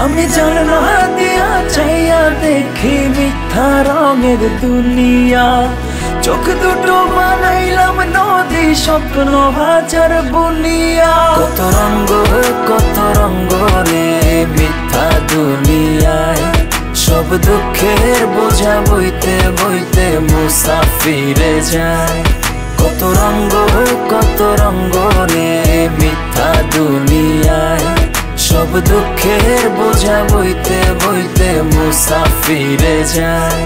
আমি জানলা দিয়া চাইয়া দেখি মিথ্যা রঙের দুনিয়া, চোখ দুটো বানাইলাম নদী, স্বপ্ন হাজার বুনিয়া। কত রঙ্গ রে মিথ্যা দুনিয়ায়, সব দুঃখের বোঝা বইতে বইতে মুসাফিরে যায়। কত রঙ্গ রে মিথ্যা দুনিয়ায়, সব দুঃখের বোঝা বইতে বইতে মুসাফিরে যায়।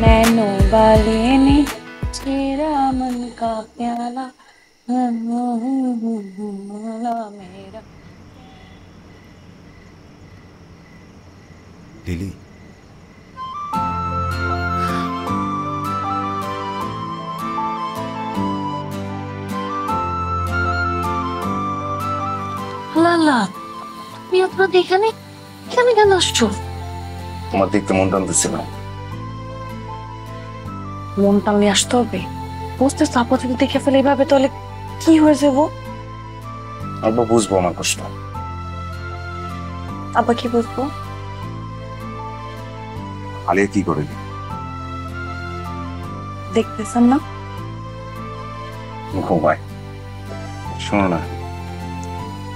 नैनो वाले ने तेरा मन का प्याला मेरा। লিলি, লালা তুমি আপনার এখানে এখানে কেন আসছো? তোমার দেখতে মন টানতেছিল। মন টানলে আসতে হবে? বুঝতে আপা যদি দেখে ফেলে এইভাবে, তাহলে কি হয়ে যাবো? আব্বা বুঝবো আমার কষ্ট। আব্বা কি বুঝবো? আলিয়া কি করে? দেখতেছেন না? ঘুমায়। শোনো না,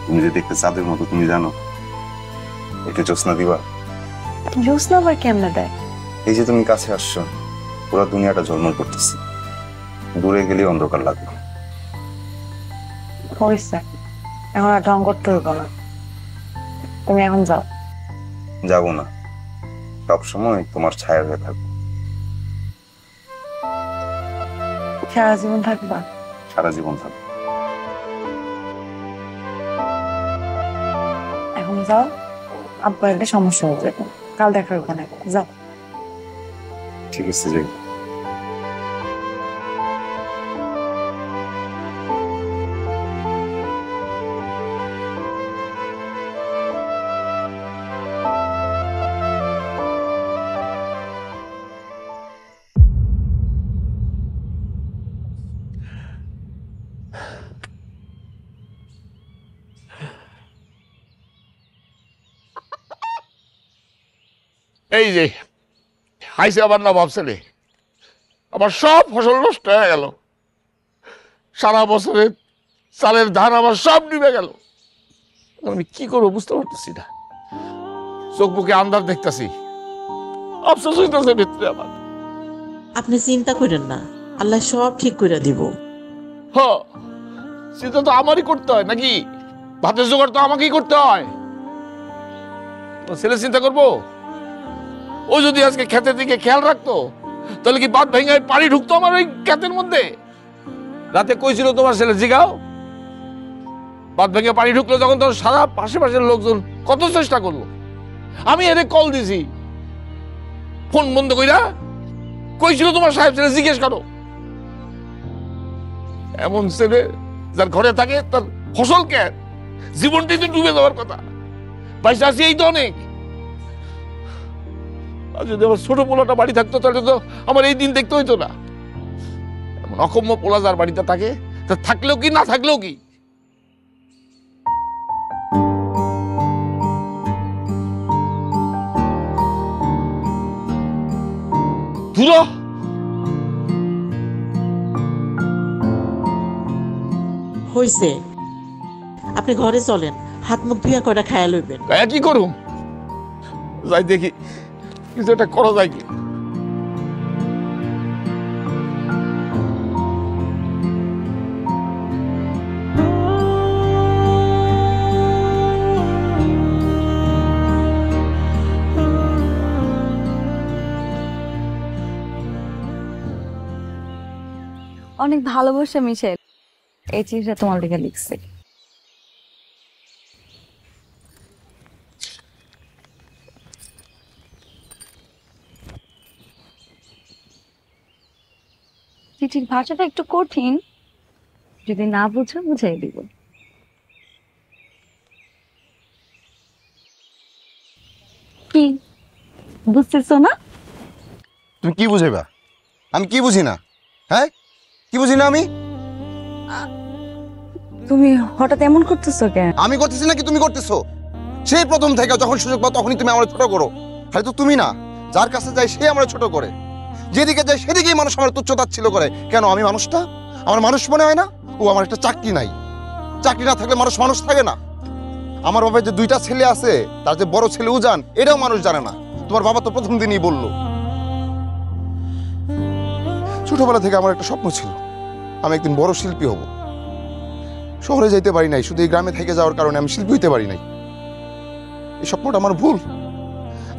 তুমি যে দেখতে চাঁদের মতো, তুমি জানো এটা জ্যোৎস্না দিবা? জ্যোৎস্না আবার কেমনে দেয়? এই যে তুমি কাছে আসছো, পুরো দুনিয়াটা ঝলমল করতেছে, দূরে গেলে অন্ধকার লাগবে। হয়েছে, এখন আর ঢং করতে হবে না, তুমি এখন যাও। যাবো না, সবসময় তোমার ছায়া হয়ে থাকবো। সারা জীবন থাকবা? সারা জীবন থাকবো। এখন যাও, আব্বা একটা সমস্যা হয়ে যাবে, কাল দেখা হবে না, যাও। ঠিক আছে, যাই। এই যে আইসে আবার নবাব ছেলে, আমার সব ফসল নষ্ট হয়ে গেল, সারা বছরে চালের ধান আমার সব নিভে গেল। আমি কি করবো বুঝতে পারতেছি না, চোখ মুখে আন্দার দেখতেছি, আফসোস হইতেছে ভিতরে আমার। আপনি চিন্তা করেন না, আল্লাহ সব ঠিক করে দিব। হ, চিন্তা তো আমারই করতে হয় নাকি? ভাতের জোগাড় তো আমাকেই করতে হয়। ছেলে চিন্তা করবো? ও যদি আজকে ক্ষেতের দিকে খেয়াল রাখতো, তাহলে কি বাদ ভেঙে পানি ঢুকতো আমার ওই ক্ষেতের মধ্যে? রাতে কইছিল তোমার ছেলে, জিগাও, বাদ ভেঙে পানি ঢুকলো যখন, তখন সারা পাশের লোকজন কত চেষ্টা করলো। আমি এর কল দিছি, ফোন বন্ধ কইরা কইছিল তোমার সাহেব ছেলে জিজ্ঞেস করো। এমন ছেলে যার ঘরে থাকে, তার ফসল কে জীবনটাই তো ডুবে যাওয়ার কথা, পয়সা আছে এই তো অনেক। আর যদি আমার ছোট পোলাটা বাড়ি থাকতো, তাহলে তো আমার এই দিন দেখতে হইতো না। এমন অকম্য পোলা যার বাড়িতে থাকে, তা থাকলেও কি না থাকলেও কি। দূর হইছে, আপনি ঘরে চলেন, হাত মুখ ধুইয়া কয়টা খায়া লইবেন। কি করুম, যাই দেখি কিছু একটা করা যায় কি। অনেক ভালোবাসা মিশেল, এই চিঠিটা তোমার দিকে লিখছে। চিঠির ভাষাটা একটু কঠিন, যদি না বুঝো বুঝাই দিব। কি বুঝতেছো না? তুমি কি বুঝাইবা? আমি কি বুঝি না? হ্যাঁ, কি বুঝি না আমি? তুমি হঠাৎ এমন করতেছো কেন? আমি করতেছি নাকি তুমি করতেছো? সেই প্রথম থেকে যখন সুযোগ পাও তখনই তুমি আমার ছোট করো। আরে তো তুমি না, যার কাছে যাই সে আমার ছোট করে, যেদিকে যায় সেদিকেই মানুষ আমার তুচ্ছতাচ্ছিল্য করে। কেন? আমি মানুষটা আমার মানুষ মনে হয় না? ও আমার একটা চাকরি নাই, চাকরি না থাকলে মানুষ মানুষ থাকে না। আমার বাবার যে 2টা ছেলে আছে, তার যে বড় ছেলে উজান, এটাও মানুষ জানে না। তোমার বাবা তো প্রথম দিনই বলল। ছোটবেলা থেকে আমার একটা স্বপ্ন ছিল, আমি একদিন বড় শিল্পী হব। শহরে যাইতে পারি নাই, শুধু এই গ্রামে থেকে যাওয়ার কারণে আমি শিল্পী হইতে পারি নাই। এই স্বপ্নটা আমার ভুল।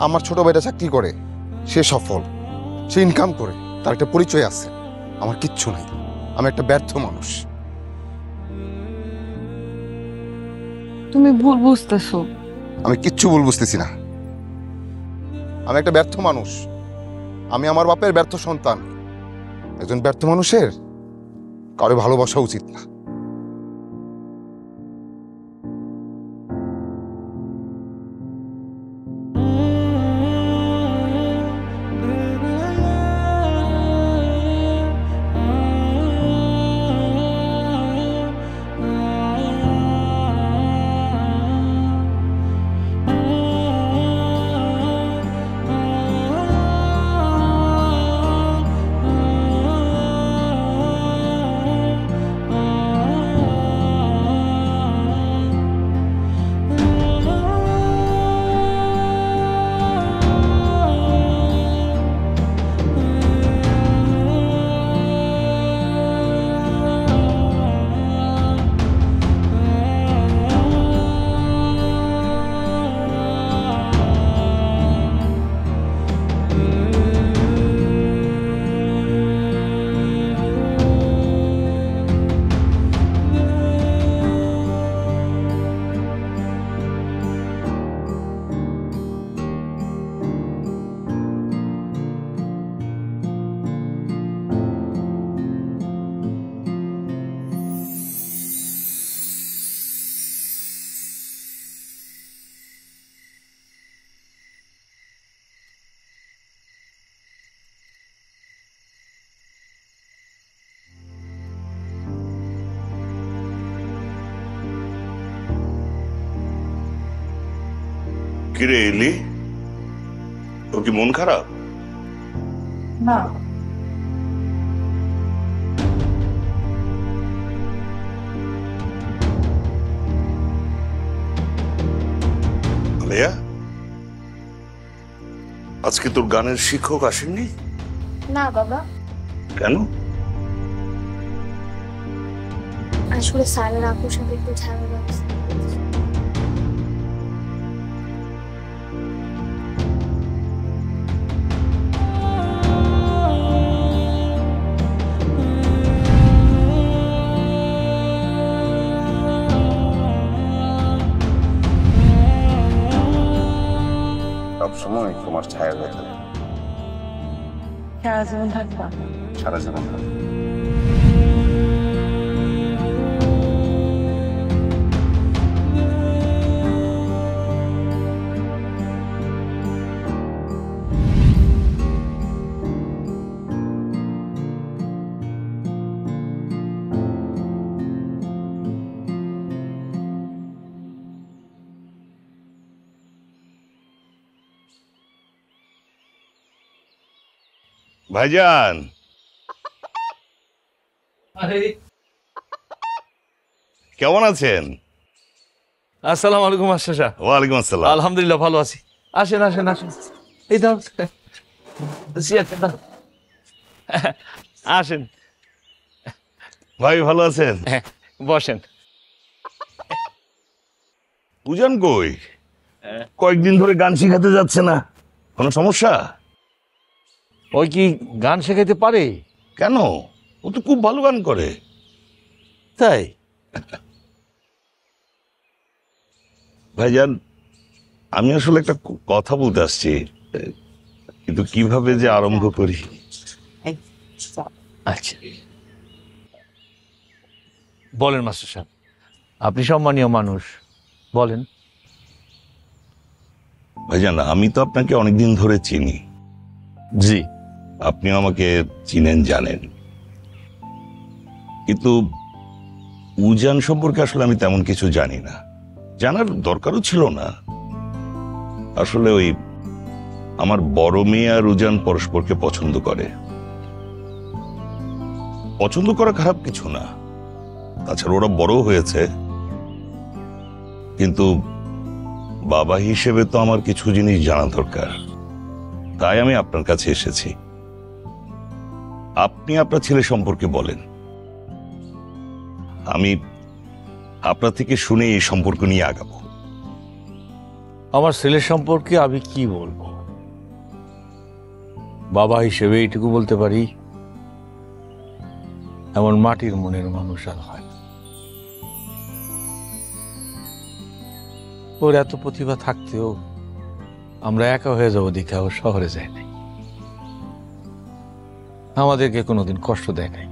আমার ছোট ভাইটা চাকরি করে, সে সফল, সে ইনকাম করে, তার একটা পরিচয় আছে। আমার কিচ্ছু নাই, আমি একটা ব্যর্থ মানুষ। তুমি ভুল বুঝতেছো। আমি কিচ্ছু ভুল বুঝতেছি না। আমি একটা ব্যর্থ মানুষ, আমি আমার বাপের ব্যর্থ সন্তান। একজন ব্যর্থ মানুষের কারো ভালোবাসা উচিত না। কিরে এলি, তোর কি মন খারাপ? না, আলিয়া, আজকে তোর গানের শিক্ষক আসেননি? না বাবা, কেন? আসলে স্যারের আপুর সাথে একটু ঝামেলা হয়েছে। সবসময় তোমার ছায়া হয়ে থাকে, সারা জীবন থাকবা। সারা জীবন থাকবে। ভাইজান, কেমন আছেন? আসসালামু আলাইকুম মাস্টার সাহেব। ওয়ালাইকুম আসসালাম। আলহামদুলিল্লাহ ভালো আছি। আসেন আসেন আসেন, এই দাও চেয়ারটা দাও। আসেন ভাই, ভালো আছেন? হ্যাঁ, বসেন। উজান কই? কয়েকদিন ধরে গান শিখাতে যাচ্ছে না, কোনো সমস্যা? ওই কি গান শেখাইতে পারে? কেন, ও তো খুব ভালো গান করে। তাই? ভাইজান, আমি আসলে একটা কথা বলতে আসছি, কিন্তু কিভাবে যে আরম্ভ করি। আচ্ছা বলেন মাস্টার সাহেব, আপনি সম্মানীয় মানুষ, বলেন। ভাইজান, আমি তো আপনাকে অনেকদিন ধরে চিনি। জি। আপনিও আমাকে চিনেন, জানেন, কিন্তু উজান সম্পর্কে আসলে আমি তেমন কিছু জানি না, জানার দরকারও ছিল না। আসলে ওই আমার বড় মেয়ে আর উজান পরস্পরকে পছন্দ করে। পছন্দ করা খারাপ কিছু না, তাছাড়া ওরা বড় হয়েছে, কিন্তু বাবা হিসেবে তো আমার কিছু জিনিস জানা দরকার, তাই আমি আপনার কাছে এসেছি। আপনি আপনার ছেলে সম্পর্কে বলেন, আমি আপনার থেকে শুনে এই সম্পর্ক নিয়ে আগাবো। আমার ছেলের সম্পর্কে আমি কি বলবো? বাবা হিসেবে এইটুকু বলতে পারি, এমন মাটির মনের মানুষ আর হয় না। ওর এত প্রতিভা থাকতেও আমরা একা হয়ে যাবো দেখে ও শহরে যায় নাই, আমাদেরকে কোনোদিন কষ্ট দেয় নাই,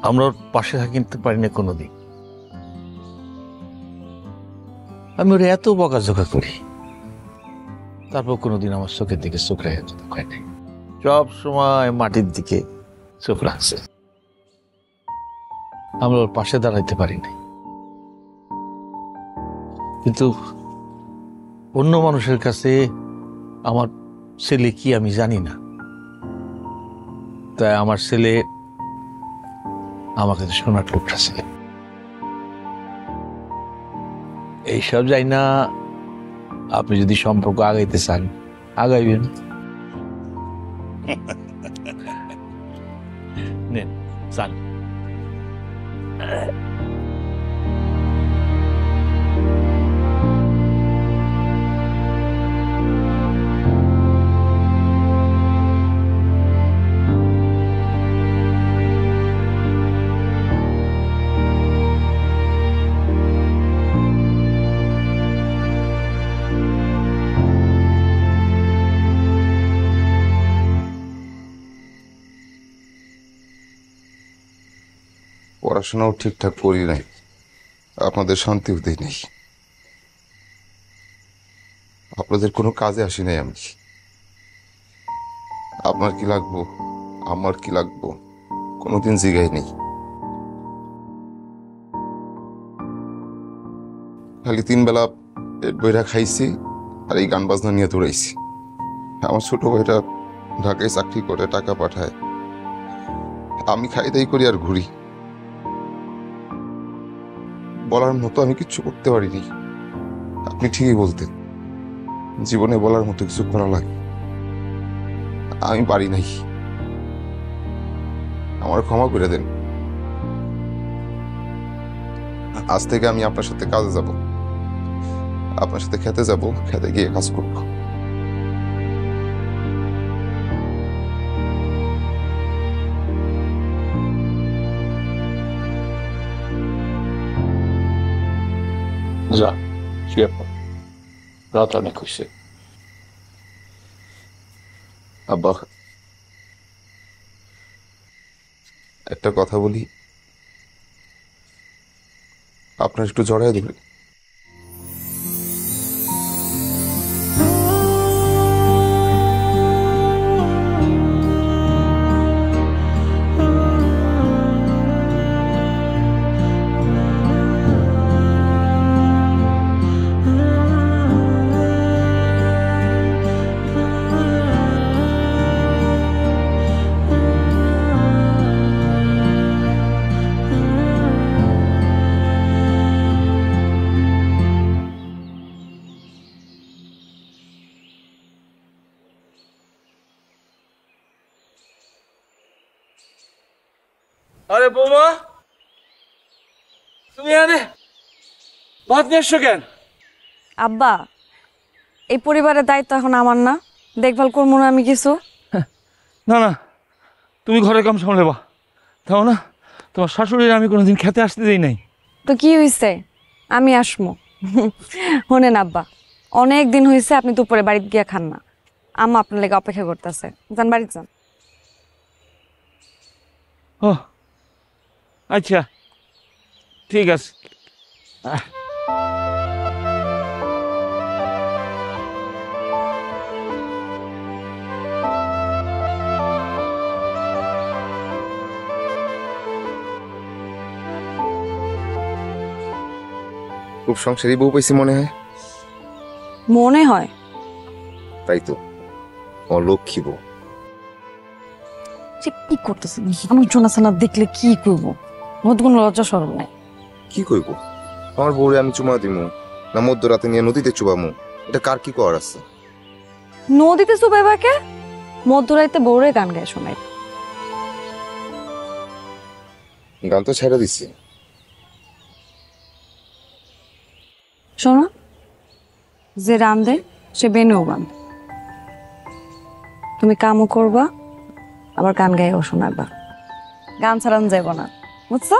আমরা ওর পাশে থাকতে পারি না কোনোদিন। আমি ওর এত বকাঝকা করি, তারপর কোনোদিন আমার চোখের দিকে চোখ রেখে কথা কয় নাই, সব সময় মাটির দিকে চোখ রাখছে। আমরা ওর পাশে দাঁড়াইতে পারি নাই, কিন্তু অন্য মানুষের কাছে আমার ছেলে কি আমি জানি না, তাই আমার ছেলে আমাকে সোনার টুকরা ছেলে। এইসব যাই না, আপনি যদি সম্পর্ক আগাইতে চান আগাইবেন। নেন চান। পড়াশোনাও ঠিকঠাক করি নাই, আপনাদের শান্তিও দেই নাই, আপনাদের কোনো কাজে আসি নাই আমি। আপনার কি লাগবো, আমার কি লাগবো, কোনোদিন জিগাই নেই। খালি 3 বেলা পেট বইরা খাইছি আর এই গান বাজনা নিয়ে দৌড়াইছি। আমার ছোট ভাইটা ঢাকায় চাকরি করে টাকা পাঠায়, আমি খাই দাই করি আর ঘুরি। বলার মতো আমি কিচ্ছু করতে পারিনি। আপনি ঠিকই বলতেন, জীবনে বলার মতো কিছু করা লাগে, আমি পারি নাই। আমার ক্ষমা করে দেন। আজ থেকে আমি আপনার সাথে কাজে যাব, আপনার সাথে খেতে যাব, খেতে গিয়ে কাজ করব। যা শুয়ে পড়, রাত অনেক হয়েছে। আব্বা, একটা কথা বলি, আপনার একটু জড়ায় ধরে। আরে বৌমা, তুমি আরে ভাত নিয়ে এসছো কেন? আব্বা, এই পরিবারের দায়িত্ব এখন আমার না, দেখভাল করবো না আমি কিছু। না না, তুমি ঘরের কাম সামলেবা, তাও না তোমার শাশুড়ির আমি কোনোদিন খেতে আসতে দিই নাই। তো কি হয়েছে, আমি আসমো। শোনেন আব্বা, অনেক দিন হয়েছে আপনি দুপুরে বাড়িতে গিয়ে খান না, আম্মা আপনার লেগে অপেক্ষা করতেছে, যান বাড়িতে যান। ও আচ্ছা ঠিক আছে। খুব সংসারী বউ পাইছি মনে হয়। মনে হয় তাই তো, অলক্ষী বউ। কি করতেছেন? আমার জোনাসানা দেখলে কি করবো? মধ্যে কোনো লজ্জা শরম নাই। কি কইব? আমার বউরে আমি চুমা দিমু না মধ্যরাতে নিয়ে নদীতে চুবামু? এটা কার কি করার আছে? নদীতে চুবাইবাকে? মধ্যরাতে বউরে গান গায় শোনাই। গান তো ছেড়ে দিছি। শোনো, যে রান্ধে সে বেনেও বান্ধে। তুমি কামও করবা, আবার গান গাইও শোনাবা। গান ছাড়ান যাইব না, বুঝছো?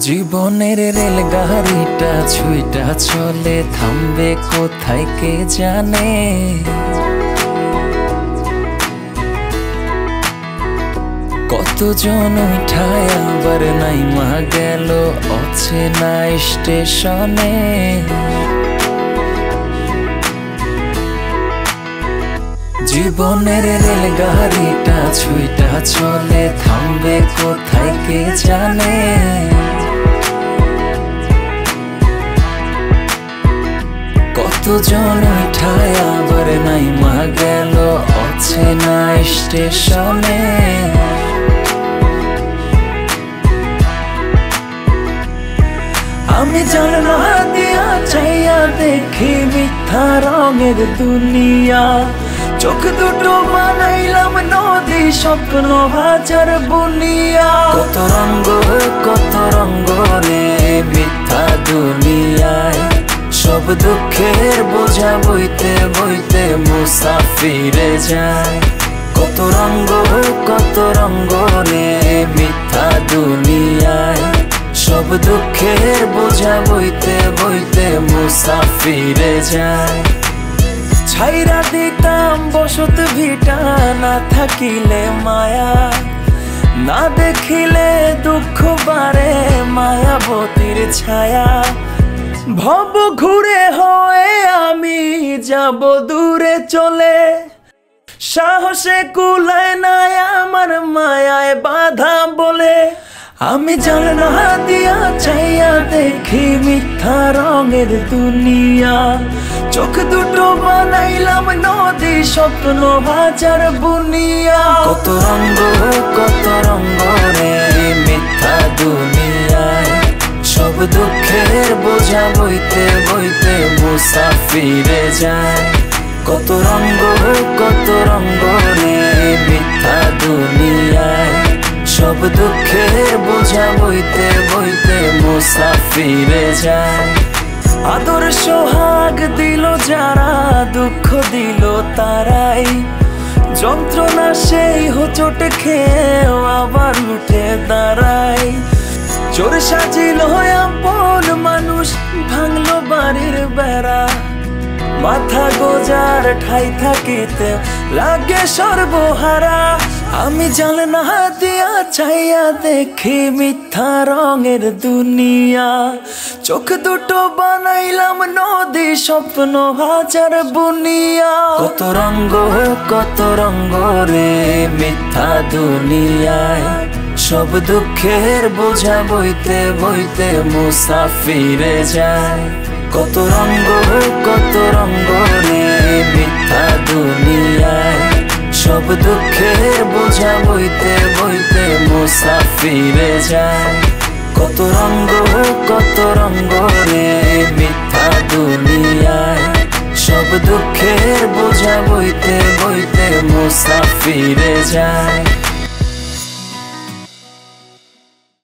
জীবনের রেলগাড়িটা ছুইটা চলে, থামবে কোথায় কে জানে। কতজন উঠায় আবার নাইমা গেল অচেনা স্টেশনে। জীবনের রেলগাড়িটা ছুইটা চলে, থামবে কোথায় কে জানে। কতজন উঠায় আবার নাইমা গেল অচেনা স্টেশনে। আমি জানলা দিয়া চাইয়া দেখি মিথ্যা রঙের দুনিয়া। চোখ দুটো বানাইলাম নদী, স্বপ্ন হাজার বুনিয়া। কত রঙ্গ রে মিথ্যা দুনিয়ায়, সব দুঃখের বোঝা বইতে বইতে মুসাফিরে যায়। কত রঙ্গ রে মিথ্যা দুনিয়ায়, সব দুঃখের বোঝা বইতে বইতে মুসাফিরে যায়। ছাইরা দিতাম বসত ভিটা, না থাকিলে মায়া, না দেখিলে দুঃখ বাড়ে মায়াবতীর ছায়া। ভব ঘুরে হয়ে আমি যাব দূরে চলে, সাহসে কুলায় নাই আমার মায়ায় বাধা বলে। আমি জানলা দিয়া চাইয়া দেখি মিথ্যা রঙের দুনিয়া। চোখ দুটো বানাইলাম নদী, স্বপ্ন হাজার বুনিয়া। কত রঙ্গ রে মিথ্যা দুনিয়ায়, সব দুঃখের বোঝা বইতে বইতে মুসাফিরে যায়। কত রঙ্গ রে মিথ্যা দুনিয়ায়, সব দুঃখের বোঝা বইতে বইতে মুসাফিরে যায়। আদর সোহাগ দিল যারা, দুঃখ দিল তারাই। যন্ত্রণা সেই হোঁচট খেয়েও আবার উঠে দাঁড়ায়। চোর সাজিল আপন মানুষ, ভাঙলো বাড়ির বেড়া। মাথা গোজার ঠাই থাকিতে লাগে সর্বহারা। আমি জানলা দিয়া চাইয়া দেখি মিথ্যা রঙের দুনিয়া। চোখ দুটো বানাইলাম নদী, স্বপ্ন হাজার বুনিয়া। কত রঙ্গ রে মিথ্যা দুনিয়ায়, সব দুঃখের বোঝা বইতে বইতে মুসাফিরে যায়। কত রঙ্গ রে মিথ্যা দুনিয়ায়, সব দুঃখের বোঝা বইতে বইতে মুসাফিরে যায়। কত রঙ্গ রে মিথ্যা দুনিয়ায়, সব দুঃখের বোঝা বইতে বইতে মুসাফিরে যায়।